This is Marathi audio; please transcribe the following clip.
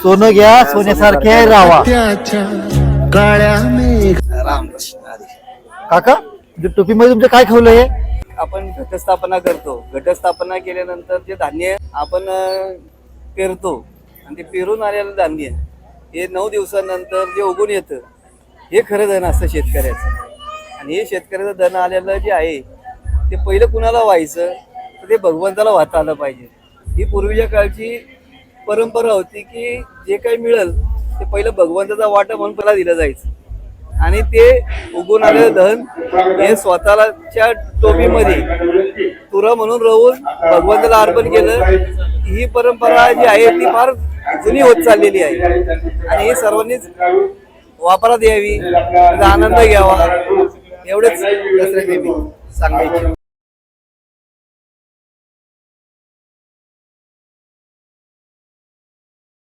सोनं घ्या सोन्यासारखे राहावा. काळ्या रामकृष्ण हरी. काका टोपीमध्ये तुमचं काय ठेवलं हे? आपण घटस्थापना करतो. घटस्थापना केल्यानंतर जे धान्य आपण पेरतो आणि ते पेरून आलेलं धान्य हे 9 दिवसानंतर जे उगून येतं हे खरं धन असतं शेतकऱ्याचं. आणि हे शेतकऱ्याचं धन आलेलं जे आहे ते पहिलं कुणाला व्हायचं तर ते भगवंताला वाहता आलं पाहिजे. ही पूर्वीच्या काळची परंपरा होती की जे काही मिळेल ते पहिलं भगवंताचा वाटा म्हणून पहिला दिलं जायचं आणि ते उगून आलेलं धन हे स्वतःच्या टोपीमध्ये तुरा म्हणून राहून भगवंताला अर्पण केलं. ही परंपरा जी आहे ती फार जुनी होत चाललेली आहे आणि ही सर्वांनीच वापरात यावी, आनंद घ्यावा एवढेच दसऱ्याचे मी सांगायचे.